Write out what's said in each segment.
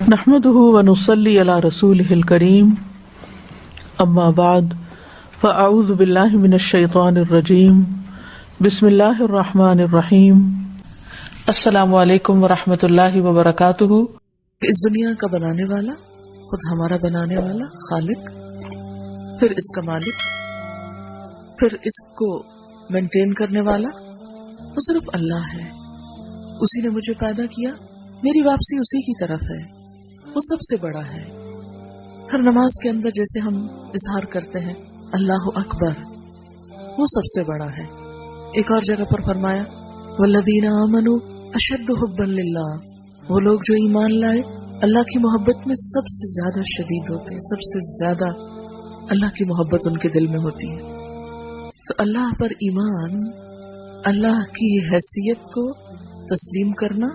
नहमदुहु व नुसल्ली अला रसूलिहिल करीम अम्मा बाद फ़अऊज़ु बिल्लाहि मिनश शैतानिर रजीम बिस्मिल्लाहिर रहमानिर रहीम। अस्सलामु अलैकुम व रहमतुल्लाहि व बरकातुहू। इस दुनिया का बनाने वाला, खुद हमारा बनाने वाला खालिक, फिर इसका मालिक, फिर इसको मेंटेन करने वाला वो सिर्फ अल्लाह है। उसी ने मुझे पैदा किया, मेरी वापसी उसी की तरफ है। वो सबसे बड़ा है। हर नमाज के अंदर जैसे हम इजहार करते हैं अल्लाहु अकबर, वो सबसे बड़ा है। एक और जगह पर फरमाया वल्लज़ीना आमनू अशद्दु हुब्बन लिल्लाह, वो लोग जो ईमान लाए अल्लाह की मोहब्बत में सबसे ज्यादा शदीद होते हैं, सबसे ज्यादा अल्लाह की मोहब्बत उनके दिल में होती है। तो अल्लाह पर ईमान, अल्लाह की हैसियत को तस्लीम करना,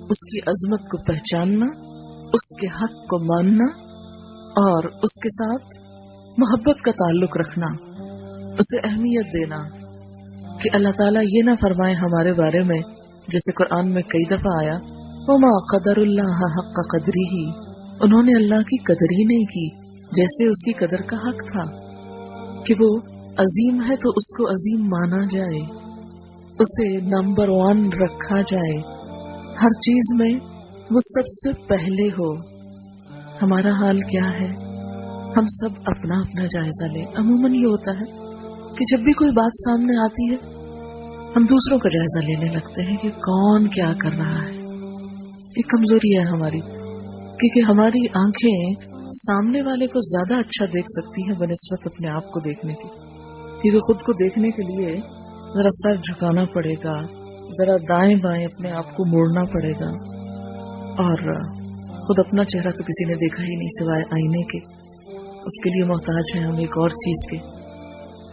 उसकी अजमत को पहचानना, उसके हक को मानना और उसके साथ मोहब्बत का ताल्लुक रखना, उसे अहमियत देना कि अल्लाह ताला ये ना फरमाए हमारे बारे में, जैसे कुरान में कई दफा आया वमा क़दरुल्लाह हक़्क़ क़द्रिही, उन्होंने अल्लाह की कदर ही नहीं की जैसे उसकी कदर का हक था। कि वो अजीम है तो उसको अजीम माना जाए, उसे नंबर 1 रखा जाए, हर चीज में वो सबसे पहले हो। हमारा हाल क्या है, हम सब अपना अपना जायजा लें। अमूमन ये होता है कि जब भी कोई बात सामने आती है हम दूसरों का जायजा लेने लगते हैं कि कौन क्या कर रहा है। ये कमजोरी है हमारी, क्योंकि हमारी आंखें सामने वाले को ज्यादा अच्छा देख सकती हैं बनिस्बत अपने आप को देखने की। क्योंकि खुद को देखने के लिए जरा सर झुकाना पड़ेगा, जरा दाएं बाएं अपने आप को मोड़ना पड़ेगा, और खुद अपना चेहरा तो किसी ने देखा ही नहीं सिवाय आईने के। उसके लिए मोहताज है हम एक और चीज के।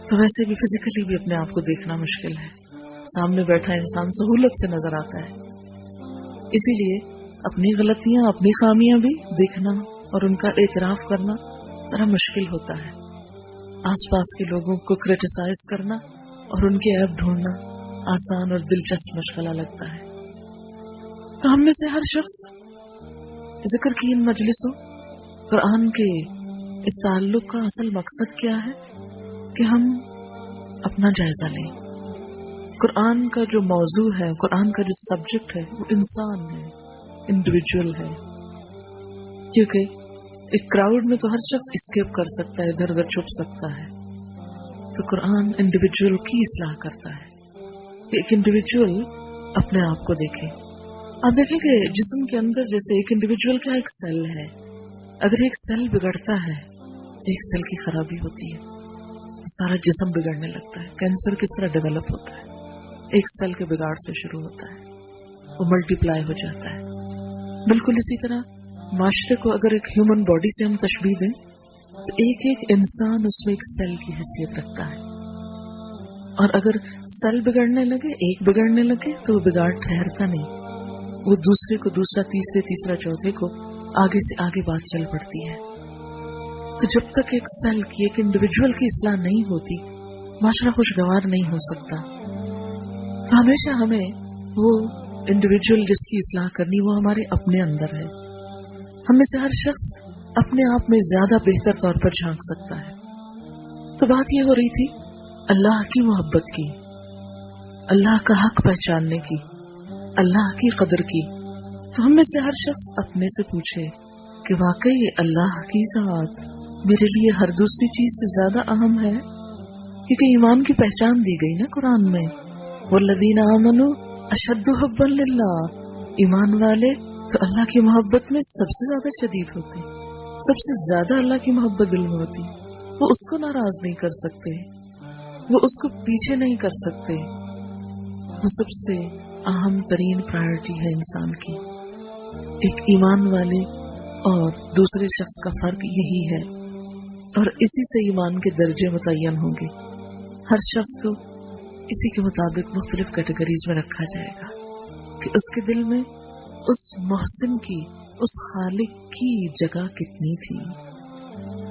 तो वैसे भी फिजिकली भी अपने आप को देखना मुश्किल है। सामने बैठा इंसान सहूलत से नजर आता है, इसीलिए अपनी गलतियां, अपनी खामियां भी देखना और उनका एतराफ करना जरा मुश्किल होता है। आसपास के लोगों को क्रिटिसाइज करना और उनके ऐब ढूंढना आसान और दिलचस्प मशगला लगता है। तो हम में से हर शख्स जिक्र की इन मजलिसों, कुरान के इस ताल्लुक का असल मकसद क्या है कि हम अपना जायजा लें। कुरान का जो मौजू है, कुरान का जो सब्जेक्ट है वो इंसान है, इंडिविजुअल है। क्योंकि एक क्राउड में तो हर शख्स एस्केप कर सकता है, इधर उधर छुप सकता है। तो कुरान इंडिविजुअल की इस्लाह करता है। एक इंडिविजुअल अपने आप को देखे। आप देखें कि जिस्म के अंदर जैसे एक इंडिविजुअल का एक सेल है, अगर एक सेल बिगड़ता है, एक सेल की खराबी होती है, सारा जिस्म बिगड़ने लगता है। कैंसर किस तरह डेवलप होता है, एक सेल के बिगाड़ से शुरू होता है, वो मल्टीप्लाई हो जाता है। बिल्कुल इसी तरह माशरे को अगर एक ह्यूमन बॉडी से हम तशबीह दें तो एक एक इंसान उसमें एक सेल की हैसियत रखता है। और अगर सेल बिगड़ने लगे, एक बिगड़ने लगे, तो वो बिगाड़ ठहरता नहीं, वो दूसरे को दूसरा, तीसरा चौथे को आगे से आगे बात चल पड़ती है। तो जब तक एक सेल की, एक इंडिविजुअल की इस्लाह नहीं होती, माशरा खुशगवार नहीं हो सकता। तो हमेशा हमें वो इंडिविजुअल जिसकी इस्लाह करनी वो हमारे अपने अंदर है। हम में से हर शख्स अपने आप में ज्यादा बेहतर तौर पर झांक सकता है। तो बात ये हो रही थी अल्लाह की मोहब्बत की, अल्लाह का हक पहचानने की, अल्लाह की कदर की। तो हम में से हर शख्स अपने से पूछे कि वाकई अल्लाह की ज़ात मेरे लिए हर दूसरी चीज से ज्यादा अहम है। क्योंकि ईमान की पहचान दी गई ना कुरान में, वल्लज़ीना आमनू अशद्दु हुब्बन लिल्लाह, ईमान वाले तो अल्लाह की मोहब्बत में सबसे ज्यादा शदीद होते, सबसे ज्यादा अल्लाह की मोहब्बत दिल में होती। वो उसको नाराज नहीं कर सकते, वो उसको पीछे नहीं कर सकते। वो सबसे अहम तरीन प्रायोरिटी है इंसान की। एक ईमान वाले और दूसरे शख्स का फर्क यही है, और इसी से ईमान के दर्जे मुतय्यन होंगे। हर शख्स को इसी के मुताबिक मुख्तलिफ कैटेगरीज में रखा जाएगा कि उसके दिल में उस मोहसिन की, उस खालिक की जगह कितनी थी।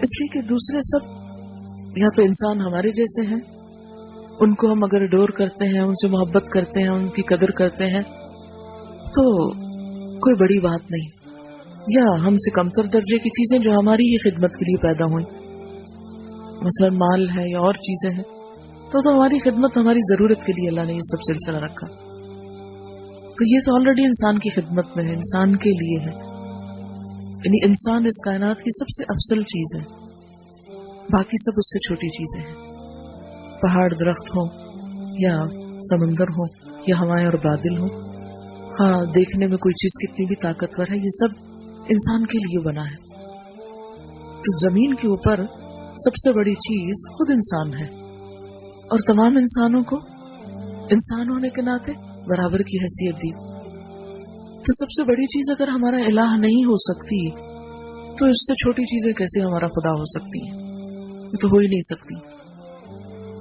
इसलिए कि दूसरे सब या तो इंसान हमारे जैसे हैं, उनको हम अगर अडोर करते हैं, उनसे मोहब्बत करते हैं, उनकी कदर करते हैं तो कोई बड़ी बात नहीं। یا ہم سے کمتر درجے کی چیزیں جو ہماری ہی خدمت کے لیے پیدا ہوئیں، مثلا مال ہے یا اور چیزیں ہیں، تو ہماری خدمت، ہماری ضرورت کے لیے اللہ نے یہ سب سلسلہ رکھا. تو یہ تو آلریڈی انسان کی خدمت میں ہے، انسان کے لیے ہے. یعنی انسان اس کائنات کی سب سے افضل چیز ہے، باقی سب اس سے چھوٹی چیزیں ہیں. پہاڑ، درخت ہو یا سمندر ہو یا ہوائیں اور بادل ہو، ہاں دیکھنے میں کوئی چیز کتنی بھی طاقتور ہے، یہ سب انسان کے لیے بنا ہے. تو زمین کے اوپر سب سے بڑی چیز خود انسان ہے، اور تمام انسانوں کو انسان ہونے کے ناطے برابر کی حیثیت دی. تو سب سے بڑی چیز اگر ہمارا الہ نہیں ہو سکتی تو اس سے چھوٹی چیزیں کیسے ہمارا خدا ہو سکتی ہے؟ یہ تو ہو ہی نہیں سکتی.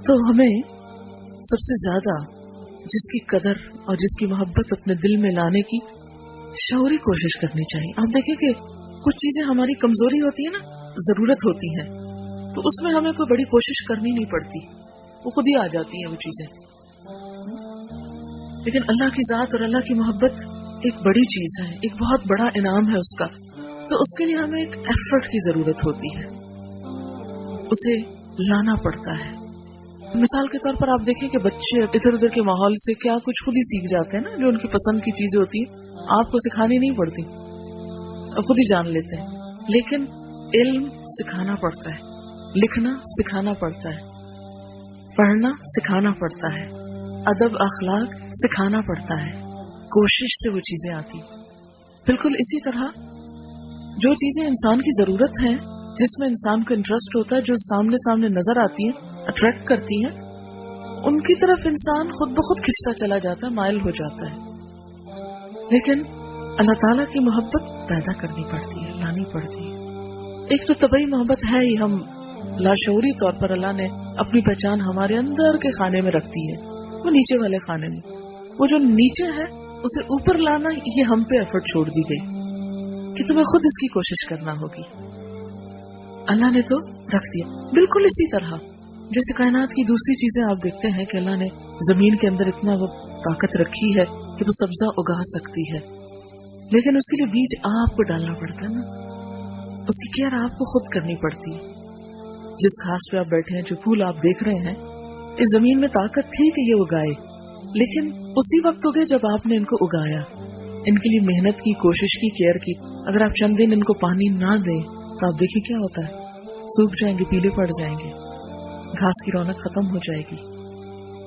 تو ہمیں سب سے زیادہ جس کی قدر اور جس کی محبت اپنے دل میں لانے کی شعوری کوشش کرنی چاہیے. آپ دیکھیں کہ کچھ چیزیں ہماری کمزوری ہوتی ہے نا، ضرورت ہوتی ہے، تو اس میں ہمیں کوئی بڑی کوشش کرنی نہیں پڑتی، وہ خود ہی آ جاتی ہیں وہ چیزیں. لیکن اللہ کی ذات اور اللہ کی محبت ایک بڑی چیز ہے، ایک بہت بڑا انعام ہے اس کا. تو اس کے لیے ہمیں ایک ایفرٹ کی ضرورت ہوتی ہے، اسے لانا پڑتا ہے. مثال کے طور پر آپ دیکھیں کہ بچے ادھر ادھر کے ماحول سے کیا کچھ خود ہی سیکھ جاتے ہیں نا، جو ان کی پسند کی چیزیں ہوتی ہیں آپ کو سکھانی نہیں پڑتی، خود ہی جان لیتے ہیں. لیکن علم سکھانا پڑتا ہے، لکھنا سکھانا پڑتا ہے، پڑھنا سکھانا پڑتا ہے، ادب اخلاق سکھانا پڑتا ہے. کوشش سے وہ چیزیں آتی. بالکل اسی طرح جو چیزیں انسان کی ضرورت ہیں، جس میں انسان کو انٹرسٹ ہوتا ہے، جو سامنے نظر آتی ہیں، اٹریکٹ کرتی ہیں، ان کی طرف انسان خود بخود کھنچتا چلا جاتا ہے، مائل ہو جاتا ہے. لیکن اللہ تعالیٰ کی محبت پیدا کرنی پڑتی ہے، لانی پڑتی ہے. ایک تو طبعی محبت ہے ہی، ہم لاشعوری طور پر اللہ نے اپنی پہچان ہمارے اندر کے خانے میں رکھ دی ہے، وہ نیچے والے خانے میں. وہ جو نیچے ہے اسے اوپر لانا، یہ ہم پہ ایفرٹ چھوڑ دی گئی کہ تمہیں خود اس کی کوشش کرنا ہوگی. اللہ نے تو رکھ دیا. بالکل اسی طرح جیسے کائنات کی دوسری چیزیں آپ دیکھتے ہیں کہ اللہ نے زمین کے اندر اتنا وہ طاقت رکھی ہے کہ وہ سبزہ اگا سکتی ہے، لیکن اس کے لیے بیج آپ کو ڈالنا پڑتا ہے نا، اس کی کیئر آپ کو خود کرنی پڑتی ہے. جس گھاس پہ آپ بیٹھے ہیں، جو پھول آپ دیکھ رہے ہیں، اس زمین میں طاقت تھی کہ یہ اگائے، لیکن اسی وقت اگے جب آپ نے ان کو اگایا، ان کے لیے محنت کی، کوشش کی، کیئر کی. اگر آپ چند دن ان کو پانی نہ دیں تو آپ دیکھیں کیا ہوتا ہے، سوکھ جائیں گے، پیلے پڑ جائیں گے، گھاس کی رونق ختم ہو جائے گی.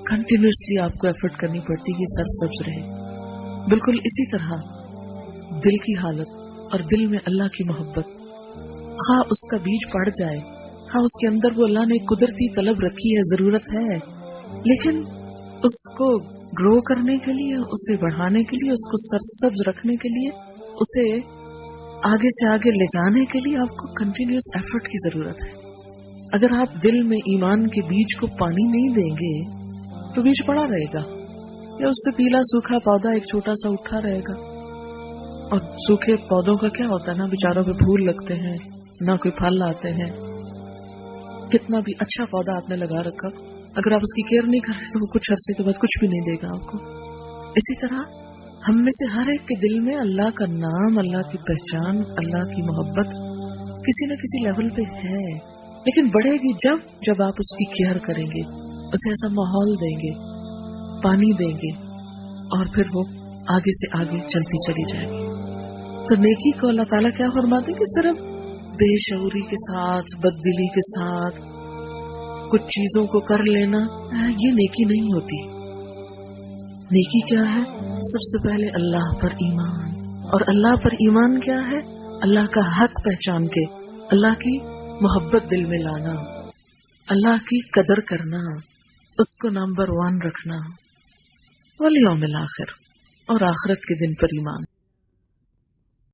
کنٹینیوسلی آپ کو ایفرٹ کرنی پڑتی ہے سرسبز رہے. بالکل اسی طرح دل کی حالت اور دل میں اللہ کی محبت، خواہ اس کا بیج پڑ جائے، خواہ اس کے اندر وہ اللہ نے ایک قدرتی طلب رکھی ہے، ضرورت ہے، لیکن اس کو گرو کرنے کے لیے، اسے بڑھانے کے لیے، اس کو سرسبز رکھنے کے لیے، اسے آگے سے آگے لے جانے کے لیے آپ کو کنٹینیوس ایفرٹ کی ضرورت ہے. اگر آپ دل میں ایمان کے بیج کو پانی نہیں دیں گے تو بیج پڑا رہے گا، یا اس سے پیلا سوکھا پودا ایک چھوٹا سا اٹھا رہے گا. اور سوکھے پودوں کا کیا ہوتا ہے نا، بیچاروں پہ پھول لگتے ہیں، نہ کوئی پھل آتے ہیں. کتنا بھی اچھا پودا آپ نے لگا رکھا، اگر آپ اس کی کیئر نہیں کر رہے تو وہ کچھ عرصے کے بعد کچھ بھی نہیں دے گا آپ کو. اسی طرح ہم میں سے ہر ایک کے دل میں اللہ کا نام، اللہ کی پہچان، اللہ کی محبت کسی نہ کسی لیول پہ ہے، لیکن بڑھے گی جب آپ اس کی کیئر کریں گے، اسے ایسا ماحول دیں گے، پانی دیں گے، اور پھر وہ آگے سے آگے چلتی چلی جائے گی. تو نیکی کو اللہ تعالیٰ کیا فرماتے ہیں کہ صرف بے شعوری کے ساتھ، بددلی کے ساتھ کچھ چیزوں کو کر لینا، یہ نیکی نہیں ہوتی. نیکی کیا ہے؟ سب سے پہلے اللہ پر ایمان. اور اللہ پر ایمان کیا ہے؟ اللہ کا حق پہچان کے، اللہ کی محبت دل میں لانا، اللہ کی قدر کرنا، اس کو نمبر 1 رکھنا، والیوم الآخر، اور آخرت کے دن پر ایمان.